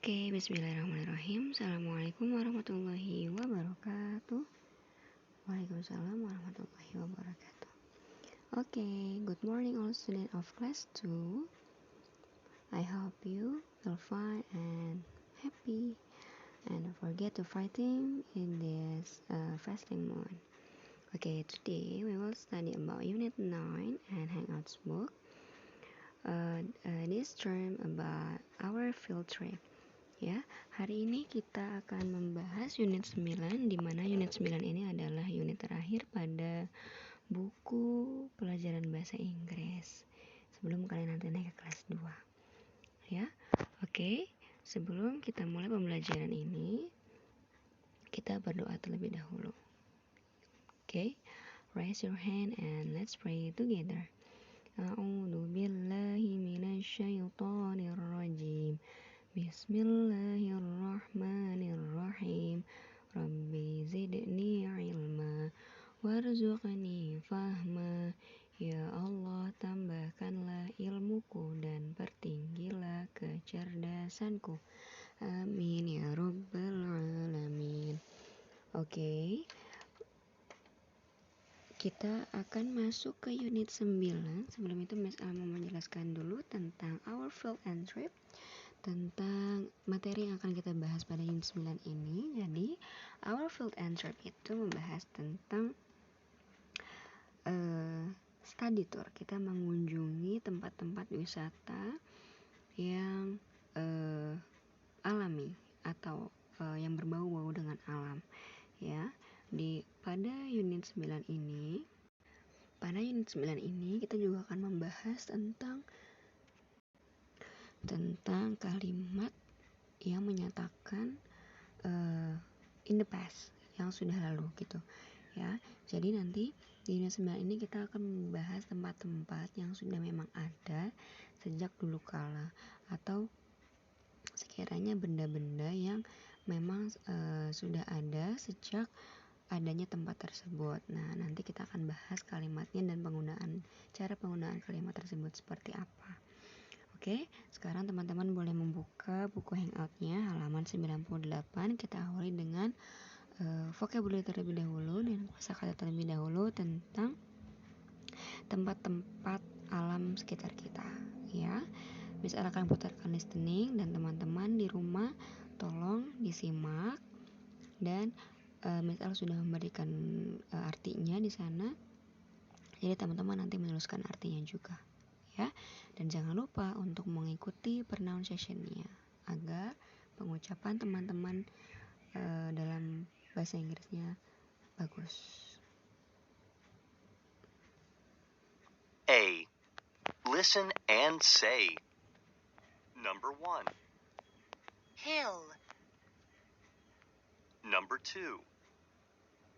Oke, bismillahirrahmanirrahim. Assalamualaikum warahmatullahi wabarakatuh. Waalaikumsalam warahmatullahi wabarakatuh. Okay, good morning all students of class 2. I hope you will fine and happy and don't forget to fighting in this fasting month. Okay, today we will study about unit 9 and Hangouts book. This term about our field trip. Ya, hari ini kita akan membahas unit 9, di mana unit 9 ini adalah unit terakhir pada buku pelajaran bahasa Inggris sebelum kalian nanti naik ke kelas 2. Ya. Oke, sebelum kita mulai pembelajaran ini, kita berdoa terlebih dahulu. Oke, raise your hand and let's pray together. A'udzu billahi minasyaitonir rajim. Bismillahirrahmanirrahim. Rabbi zidni ilma warzuqni fahma. Ya Allah, tambahkanlah ilmuku dan pertinggilah kecerdasanku. Amin ya rabbal alamin. Oke. Kita akan masuk ke unit 9. Sebelum itu Miss Al mau menjelaskan dulu tentang our field and trip, tentang materi yang akan kita bahas pada unit 9 ini. Jadi, our field and trip itu membahas tentang study tour. Kita mengunjungi tempat-tempat wisata yang alami atau yang berbau-bau dengan alam. Ya, pada unit 9 ini kita juga akan membahas tentang kalimat yang menyatakan in the past, yang sudah lalu gitu ya. Jadi nanti di unit 9 ini kita akan membahas tempat-tempat yang sudah memang ada sejak dulu kala, atau sekiranya benda-benda yang memang sudah ada sejak adanya tempat tersebut. Nah, nanti kita akan bahas kalimatnya dan cara penggunaan kalimat tersebut seperti apa. Oke, sekarang teman-teman boleh membuka buku hangoutnya halaman 98. Kita awali dengan vocabulary terlebih dahulu dan kosakata terlebih dahulu tentang tempat-tempat alam sekitar kita, ya. Miss Al akan putarkan listening dan teman-teman di rumah tolong disimak, dan Miss Al sudah memberikan artinya di sana. Jadi teman-teman nanti menuliskan artinya juga, ya. Dan jangan lupa untuk mengikuti pronunciation-nya agar pengucapan teman-teman dalam bahasa Inggrisnya bagus. A. Listen and say. Number 1. Hill. Number 2.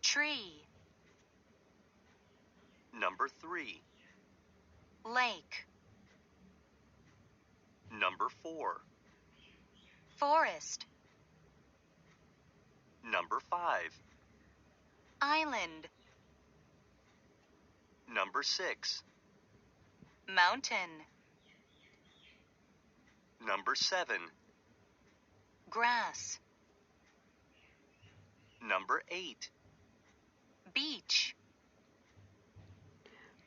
Tree. Number 3. Lake. Number 4. Forest. Number 5. Island. Number 6. Mountain. Number 7. Grass. Number 8. Beach.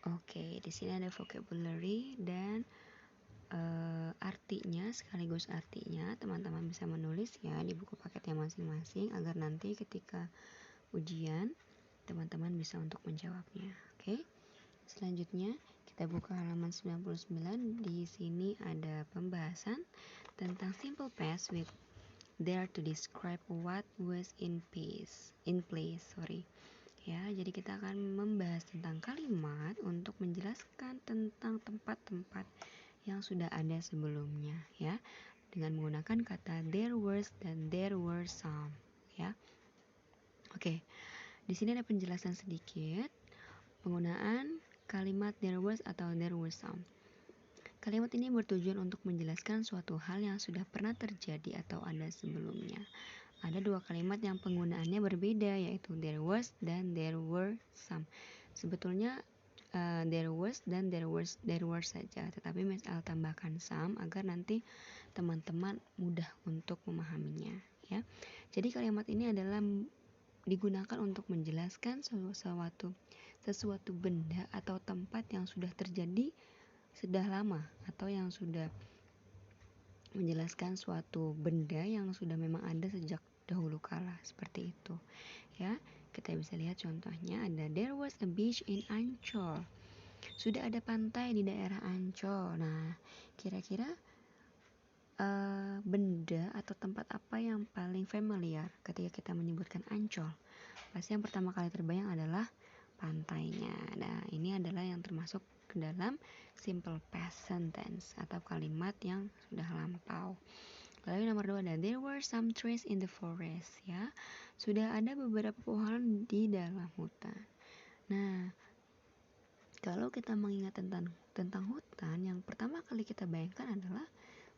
Oke, di sini ada vocabulary dan artinya, sekaligus artinya teman-teman bisa menulis ya di buku paketnya masing-masing agar nanti ketika ujian teman-teman bisa untuk menjawabnya. Oke. Selanjutnya kita buka halaman 99. Di sini ada pembahasan tentang simple past with dare to describe what was in place. Ya, jadi kita akan membahas tentang kalimat untuk menjelaskan tentang tempat-tempat yang sudah ada sebelumnya, ya, dengan menggunakan kata there was dan there were some, ya. Oke. Di sini ada penjelasan sedikit penggunaan kalimat there was atau there were some. Kalimat ini bertujuan untuk menjelaskan suatu hal yang sudah pernah terjadi atau ada sebelumnya. Ada dua kalimat yang penggunaannya berbeda, yaitu there was dan there were some. Sebetulnya there was dan there were saja, tetapi Miss Al tambahkan some agar nanti teman-teman mudah untuk memahaminya, ya. Jadi kalimat ini adalah digunakan untuk menjelaskan sesuatu benda atau tempat yang sudah terjadi sudah lama, atau yang sudah menjelaskan suatu benda yang sudah memang ada sejak dahulu kala, seperti itu, ya. Kita bisa lihat contohnya ada there was a beach in Ancol. Sudah ada pantai di daerah Ancol. Nah, kira-kira benda atau tempat apa yang paling familiar ketika kita menyebutkan Ancol? Pasti yang pertama kali terbayang adalah pantainya. Nah, ini adalah yang termasuk ke dalam simple past sentence atau kalimat yang sudah lampau. Lalu nomor 2 ada there were some trees in the forest, ya. Sudah ada beberapa pohon di dalam hutan. Nah, kalau kita mengingat tentang hutan, yang pertama kali kita bayangkan adalah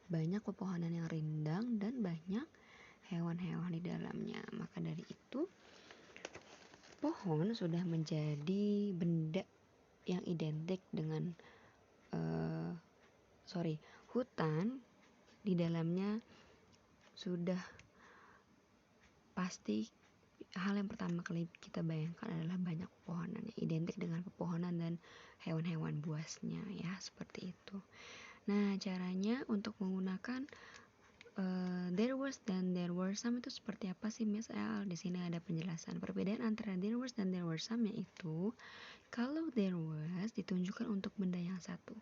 banyak pepohonan yang rindang dan banyak hewan-hewan di dalamnya. Maka dari itu, pohon sudah menjadi benda yang identik dengan hutan di dalamnya sudah pasti hal yang pertama kali kita bayangkan adalah banyak pepohonan yang identik dengan pepohonan dan hewan-hewan buasnya, ya, seperti itu. Nah, caranya untuk menggunakan there was dan there were some itu seperti apa sih, Miss El? Di sini ada penjelasan. Perbedaan antara there was dan there were some yaitu kalau there was ditunjukkan untuk benda yang satu,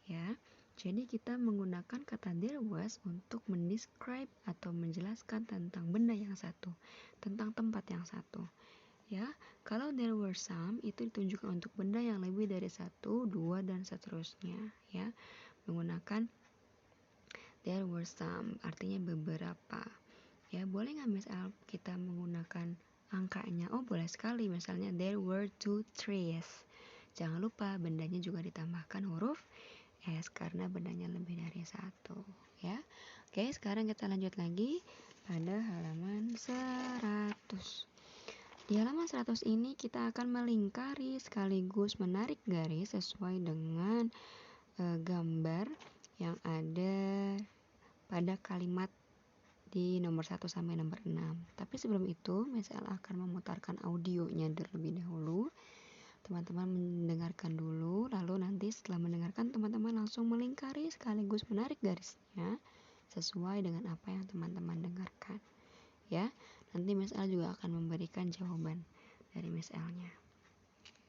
ya. Jadi kita menggunakan kata there was untuk mendescribe atau menjelaskan tentang benda yang satu, tentang tempat yang satu, ya. Kalau there were some itu ditunjukkan untuk benda yang lebih dari satu, dua, dan seterusnya, ya. Menggunakan there were some artinya beberapa, ya. Boleh nggak misal kita menggunakan angkanya? Oh, boleh sekali. Misalnya there were 2 trees. Jangan lupa bendanya juga ditambahkan huruf S karena bendanya lebih dari satu, ya. Oke, sekarang kita lanjut lagi pada halaman 100. Di halaman 100 ini kita akan melingkari sekaligus menarik garis sesuai dengan gambar yang ada pada kalimat di nomor 1 sampai nomor 6. Tapi sebelum itu, Miss El akan memutarkan audionya terlebih dahulu. Teman-teman mendengarkan dulu, lalu nanti setelah mendengarkan teman-teman langsung melingkari sekaligus menarik garisnya sesuai dengan apa yang teman-teman dengarkan, ya. Nanti Miss El juga akan memberikan jawaban dari Miss El-nya.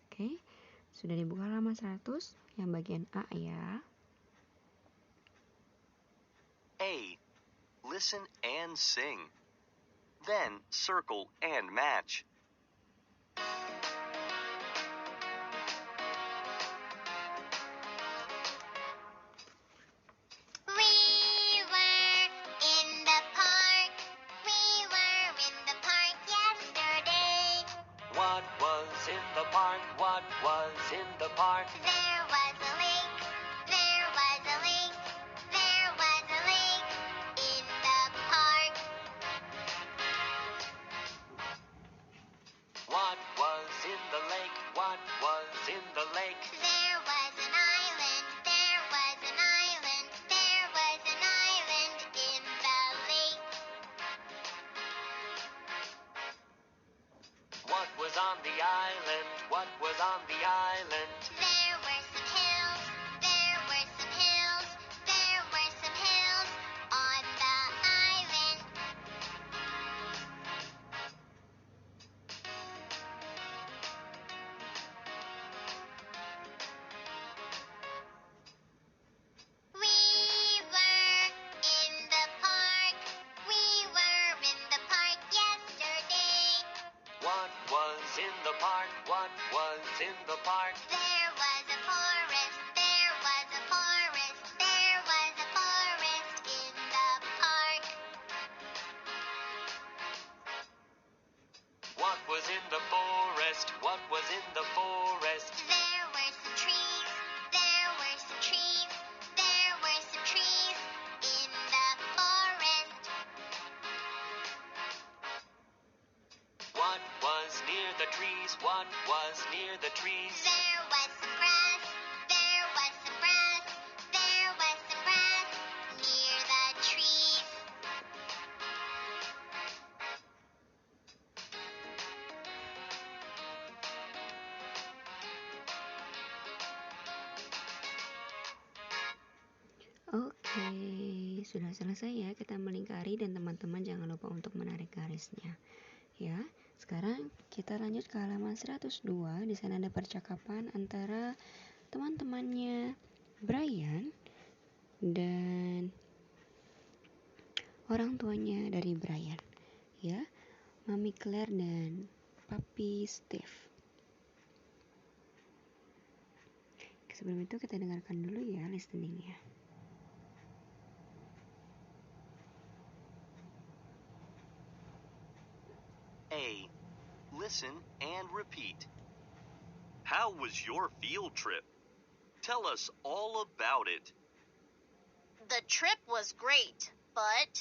Oke, sudah dibuka halaman 100 yang bagian A, ya. A. Listen and sing. Then circle and match. We were in the park. We were in the park yesterday. What was in the park? What was in the park? There was a lake. There was a lake. There was a lake in the park. What was in the lake? What was in the lake? There was an island. There was an island. There was an island in the lake. What was on the island? What was on the island? There were some hills. There were some hills. There were some hills on the island. We were in the park. We were in the park yesterday. What was in the park? What was in the park? There was a forest. There was a forest. There was a forest in the park. What was in the forest? What was in the forest? There were some trees. There were some trees. There were some trees in the forest. What was near the trees? What was near the trees? There was some grass. There was some grass. There was some grass near the sudah selesai ya kita melingkari, dan teman-teman jangan lupa untuk menarik garisnya. Ya, sekarang kita lanjut ke halaman 102. Di sana ada percakapan antara teman-temannya Brian dan orang tuanya dari Brian. Ya, Mami Claire dan Papi Steve. Sebelum itu kita dengarkan dulu ya listeningnya. A. Listen and repeat. How was your field trip? Tell us all about it. The trip was great, but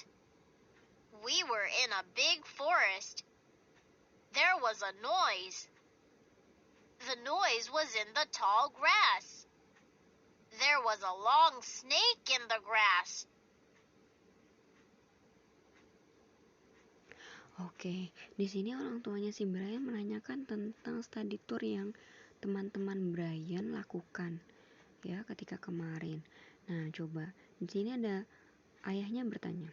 we were in a big forest. There was a noise. The noise was in the tall grass. There was a long snake in the grass. Oke, di sini orang tuanya si Brian menanyakan tentang study tour yang teman-teman Brian lakukan ya ketika kemarin. Nah, coba di sini ada ayahnya bertanya,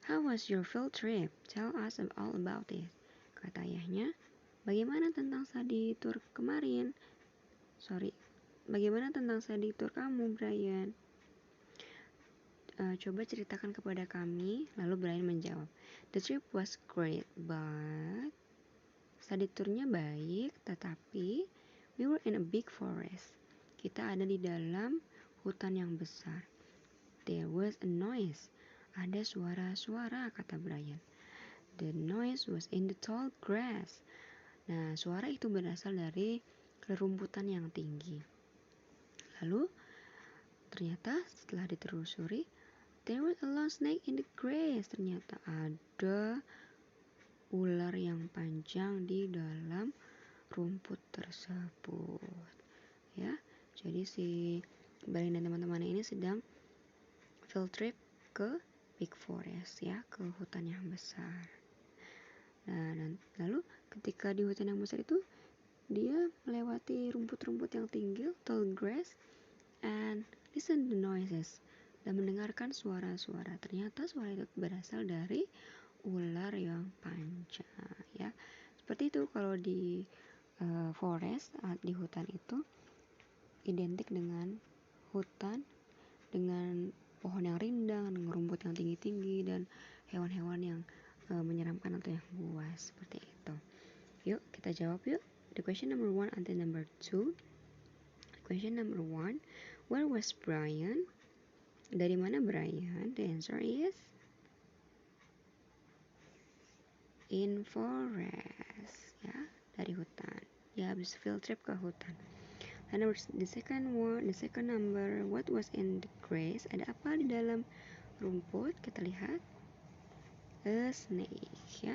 "How was your field trip? Tell us all about it." Kata ayahnya, "Bagaimana tentang study tour kemarin?" Bagaimana tentang study tour kamu, Brian? Coba ceritakan kepada kami. Lalu Brian menjawab, "The trip was great, but..." Study tournya baik, tetapi we were in a big forest. Kita ada di dalam hutan yang besar. There was a noise. Ada suara-suara, kata Brian. The noise was in the tall grass. Nah, suara itu berasal dari rerumputan yang tinggi. Lalu, ternyata setelah ditelusuri, there was a long snake in the grass. Ternyata ada ular yang panjang di dalam rumput tersebut. Ya, jadi si Brian dan teman-teman ini sedang field trip ke big forest ya, ke hutan yang besar. Nah, lalu ketika di hutan yang besar itu dia melewati rumput-rumput yang tinggi, tall grass, and listen the noises, dan mendengarkan suara-suara. Ternyata suara itu berasal dari ular yang panjang ya. Seperti itu kalau di forest, di hutan itu identik dengan hutan dengan pohon yang rindang, dengan rumput yang tinggi-tinggi, dan hewan-hewan yang menyeramkan atau yang buas, seperti itu. Yuk kita jawab yuk. The question number 1 until number 2. Question number 1, where was Brian? Dari mana Brian? The answer is in forest ya, dari hutan. Ya, habis field trip ke hutan. And the second number, what was in the grass? Ada apa di dalam rumput? Kita lihat. A snake ya.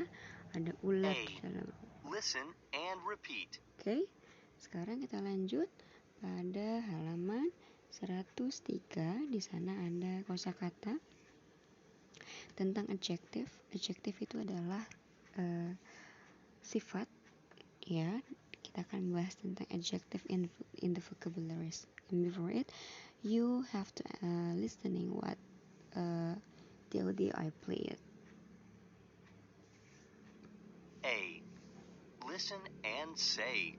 Ada ular di dalam rumput. Listen and repeat. Oke. Sekarang kita lanjut pada halaman 103. Di sana ada kosakata tentang adjective. Adjective itu adalah sifat ya. Kita akan membahas tentang adjective in the vocabularies. And before it, you have to listening what the audio I played. A. Listen and say.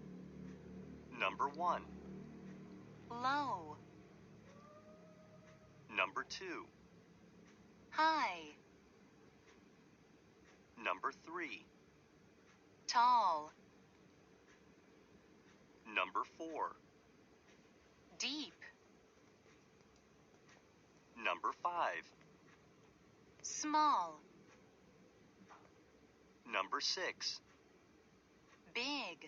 Number 1. Low. Number 2. High. Number 3. Tall. Number 4. Deep. Number 5. Small. Number 6. Big.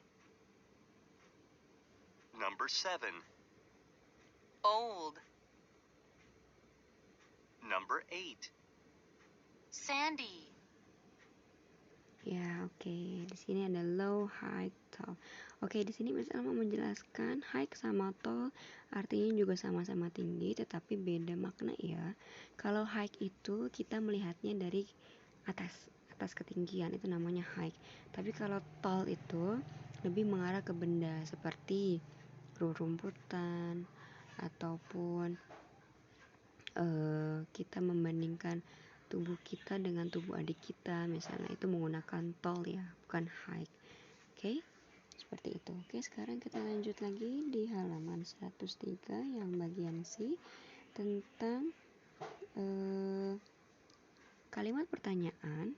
Number 7. Old. Number 8. Sandy. Ya, oke. Di sini ada low, high, tall. Oke, di sini Miss El mau menjelaskan high sama tall artinya juga sama-sama tinggi, tetapi beda makna ya. Kalau high itu kita melihatnya dari atas ketinggian, itu namanya high. Tapi kalau tall itu lebih mengarah ke benda seperti rerumputan ataupun kita membandingkan tubuh kita dengan tubuh adik kita, misalnya itu menggunakan tall ya, bukan high. Oke, seperti itu. Oke, sekarang kita lanjut lagi di halaman 103 yang bagian C tentang kalimat pertanyaan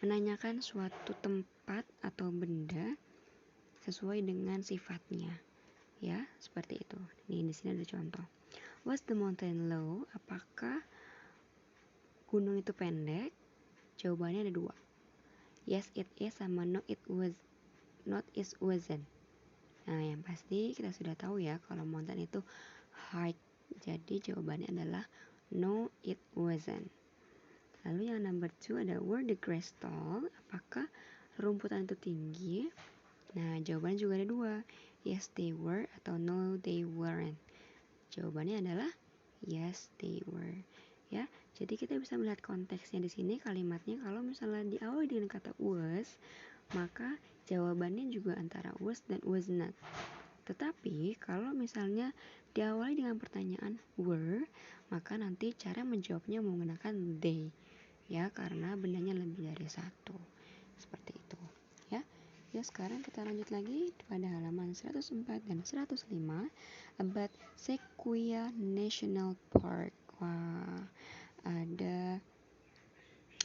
menanyakan suatu tempat atau benda sesuai dengan sifatnya. Ya, seperti itu. Nih, di sini ada contoh. Was the mountain low? Apakah gunung itu pendek? Jawabannya ada 2. Yes, it is, sama no, it was, not, it wasn't. Nah, yang pasti kita sudah tahu ya kalau mountain itu high. Jadi jawabannya adalah no, it wasn't. Lalu yang number 2 ada were the grass tall? Apakah rumputan itu tinggi? Nah, jawabannya juga ada 2. Yes, they were, atau no, they weren't. Jawabannya adalah yes, they were. Ya, jadi kita bisa melihat konteksnya di sini kalimatnya. Kalau misalnya diawali dengan kata was, maka jawabannya juga antara was dan was not. Tetapi kalau misalnya diawali dengan pertanyaan were, maka nanti cara menjawabnya menggunakan they. Ya, karena bendanya lebih dari 1. Seperti itu. Ya. Ya, sekarang kita lanjut lagi pada halaman 104 dan 105 about Sequoia National Park. Wah, ada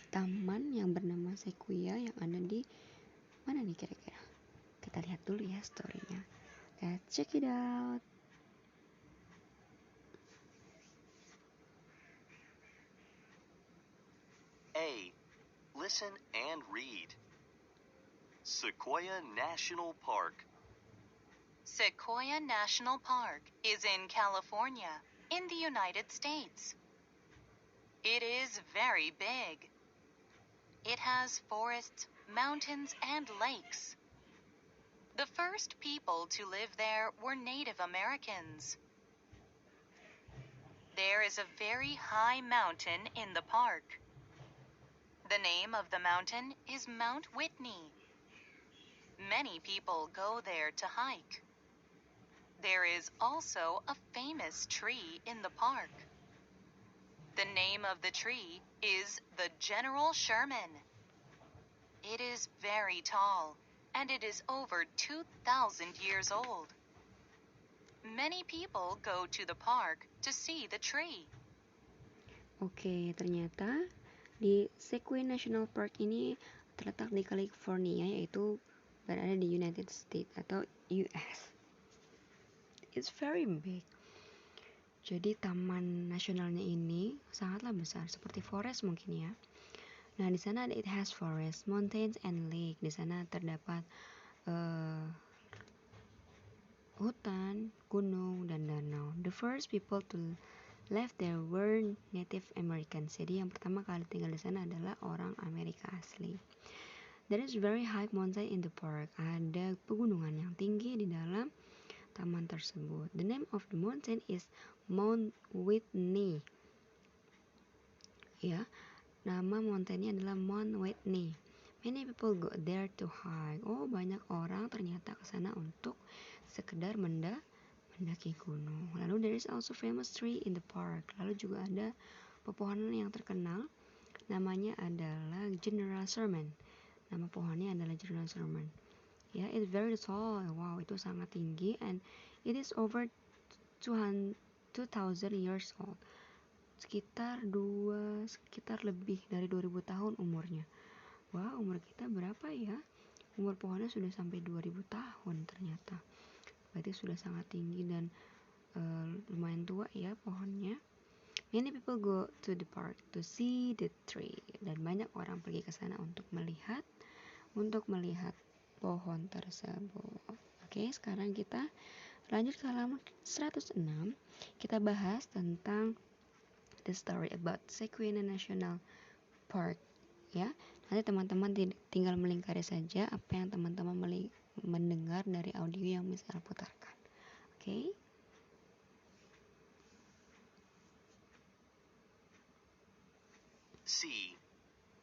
taman yang bernama Sequoia yang ada di mana nih kira-kira? Kita lihat dulu ya story-nya. Let's check it out. A. Listen and read. Sequoia National Park. Sequoia National Park is in California, in the United States. It is very big. It has forests, mountains, and lakes. The first people to live there were Native Americans. There is a very high mountain in the park. The name of the mountain is Mount Whitney. Many people go there to hike. There is also a famous tree in the park. The name of the tree is the General Sherman. It is very tall, and it is over 2,000 years old. Many people go to the park to see the tree. Oke, ternyata di Sequoia National Park ini terletak di California, yaitu berada di United States atau US. It's very big. Jadi taman nasionalnya ini sangatlah besar, seperti forest mungkin ya. Nah, di sana ada it has forest, mountains and lake. Di sana terdapat hutan, gunung, dan danau. The first people to live there were Native Americans. Jadi yang pertama kali tinggal di sana adalah orang Amerika asli. There is very high mountain in the park. Ada pegunungan yang tinggi di dalam taman tersebut. The name of the mountain is Mount Whitney. Ya, nama mountainnya adalah Mount Whitney. Many people go there to hike. Oh, banyak orang ternyata ke sana untuk sekedar mendaki gunung. Lalu there is also famous tree in the park. Lalu juga ada pepohonan yang terkenal. Namanya adalah General Sherman. Nama pohonnya adalah General Sherman. Ya, it's very tall. Wow, itu sangat tinggi, and it is over 2,000 years old. Sekitar lebih dari 2000 tahun umurnya. Wah, umur kita berapa ya? Umur pohonnya sudah sampai 2000 tahun ternyata. Berarti sudah sangat tinggi dan lumayan tua ya pohonnya. Many people go to the park to see the tree. Dan banyak orang pergi ke sana untuk melihat pohon tersebut. Oke, sekarang kita lanjut ke halaman 106. Kita bahas tentang the story about Sequoia National Park. Ya, nanti teman-teman tinggal melingkari saja apa yang teman-teman mendengar dari audio yang Miss El putarkan. Oke. C.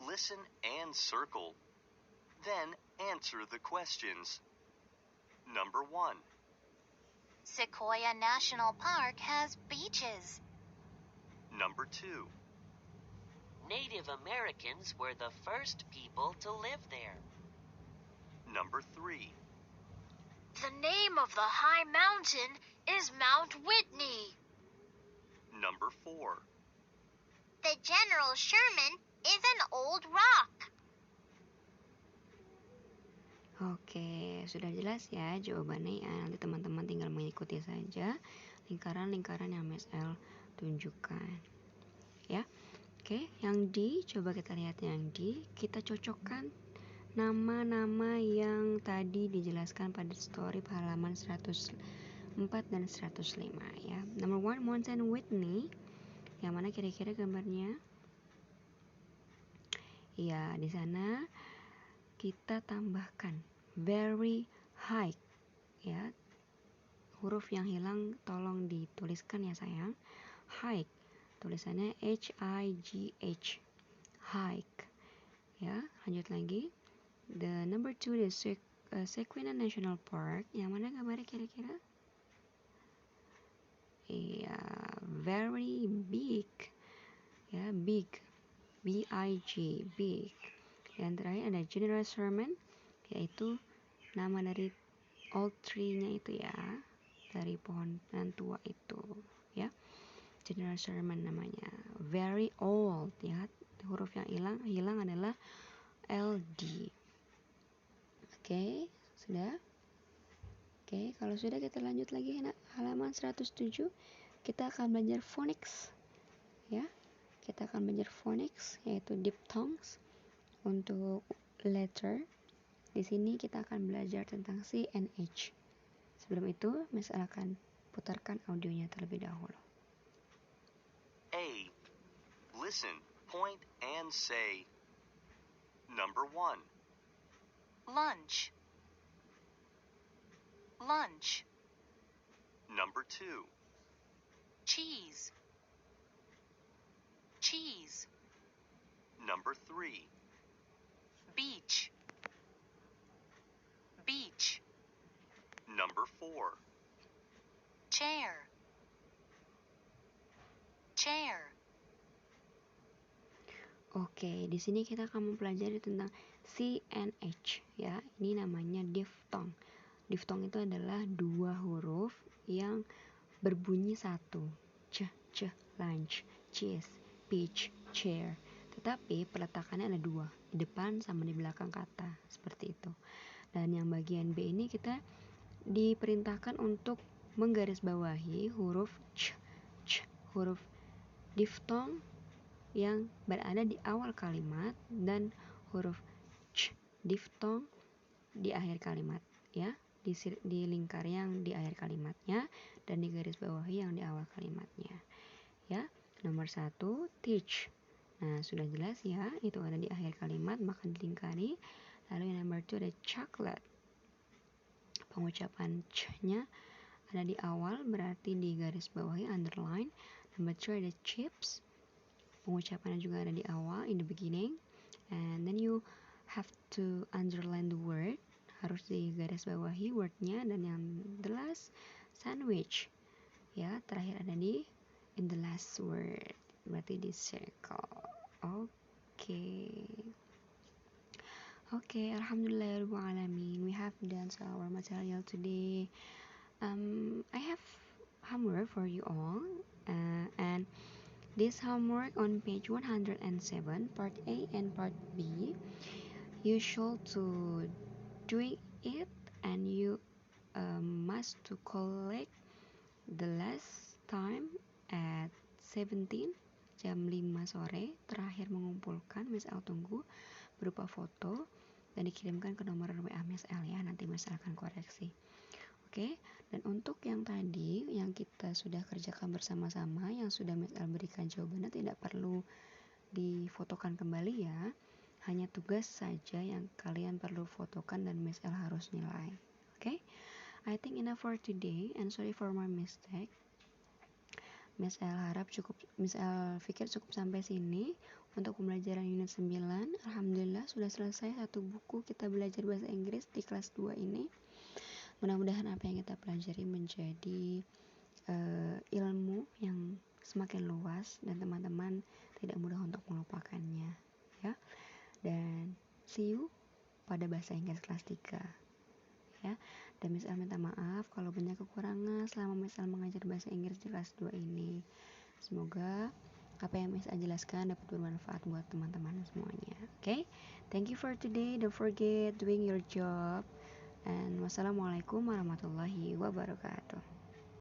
Listen and circle. Then answer the questions. Number 1. Sequoia National Park has beaches. Number 2. Native Americans were the first people to live there. Number 3. The name of the high mountain is Mount Whitney. Number 4. The General Sherman is an old rock. Oke, sudah jelas ya jawabannya ya. Nanti teman-teman tinggal mengikuti saja lingkaran-lingkaran yang Miss L tunjukkan. Ya. Oke, yang D, coba kita lihat yang D. Kita cocokkan nama-nama yang tadi dijelaskan pada story halaman 104 dan 105 ya. Number 1, Mountain Whitney. Yang mana kira-kira gambarnya? Ya, di sana kita tambahkan very high ya. Huruf yang hilang tolong dituliskan ya sayang. High, tulisannya H-I-G-H, high ya. Lanjut lagi, the number 2, the Sequoia National Park. Yang mana gambarnya kira-kira? Iya, very big ya, big, B-I-G, big. Yang terakhir ada General Sherman, yaitu nama dari old tree-nya itu ya, dari pohon yang tua itu ya. General Sherman namanya, very old ya. Huruf yang hilang adalah LD. Oke, sudah? Oke, kalau sudah kita lanjut lagi halaman 107. Kita akan belajar phonics ya. Kita akan belajar phonics yaitu diphthongs untuk letter. Di sini kita akan belajar tentang C and H. Sebelum itu, Miss akan putarkan audionya terlebih dahulu. A. Listen, point, and say. Number 1. Lunch. Lunch. Number 2. Cheese. Cheese. Number 3. Beach. Beach. Number 4. Chair. Chair. Oke, di sini kita akan mempelajari tentang C and H ya. Ini namanya diphthong. Diphthong itu adalah dua huruf yang berbunyi satu. C, lunch, cheese, beach, chair. Tetapi peletakannya ada dua, di depan sama di belakang kata, seperti itu. Dan yang bagian B ini kita diperintahkan untuk menggarisbawahi huruf C, huruf diphthong yang berada di awal kalimat dan huruf C diphthong di akhir kalimat ya, di lingkar yang di akhir kalimatnya dan di garis bawahi yang di awal kalimatnya ya. Nomor 1, teach. Nah, sudah jelas ya, itu ada di akhir kalimat maka dilingkari. Lalu yang nomor 2 ada chocolate. Pengucapan C-nya ada di awal berarti di garis bawahi, underline. Nomor 3 ada chips. Pengucapannya juga ada di awal, in the beginning, and then you have to underline the word, harus di garis bawahi wordnya. Dan yang the last, sandwich ya, terakhir ada di in the last word, berarti di circle. Okay, alhamdulillahirrahmanirrahim, we have done our material today. I have homework for you all, and this homework on page 107, part A and part B, you should to doing it, and you must to collect the last time at 17 jam 5 sore. Terakhir mengumpulkan, Miss L tunggu berupa foto dan dikirimkan ke nomor WA Miss L ya. Nanti Miss L akan koreksi. Oke, dan untuk yang tadi yang kita sudah kerjakan bersama-sama, yang sudah Miss L berikan jawabannya, tidak perlu difotokan kembali ya. Hanya tugas saja yang kalian perlu fotokan dan Miss L harus nilai. Oke, I think enough for today and sorry for my mistake. Miss L pikir cukup sampai sini untuk pembelajaran unit 9. Alhamdulillah sudah selesai satu buku kita belajar bahasa Inggris di kelas 2 ini. Mudah-mudahan apa yang kita pelajari menjadi ilmu yang semakin luas dan teman-teman tidak mudah untuk melupakannya, ya. Dan see you pada bahasa Inggris kelas 3, ya. Dan Miss El minta maaf kalau banyak kekurangan selama Miss El mengajar bahasa Inggris di kelas 2 ini. Semoga apa yang Miss El jelaskan dapat bermanfaat buat teman-teman semuanya. Okay? Thank you for today. Don't forget doing your job. And wassalamualaikum warahmatullahi wabarakatuh.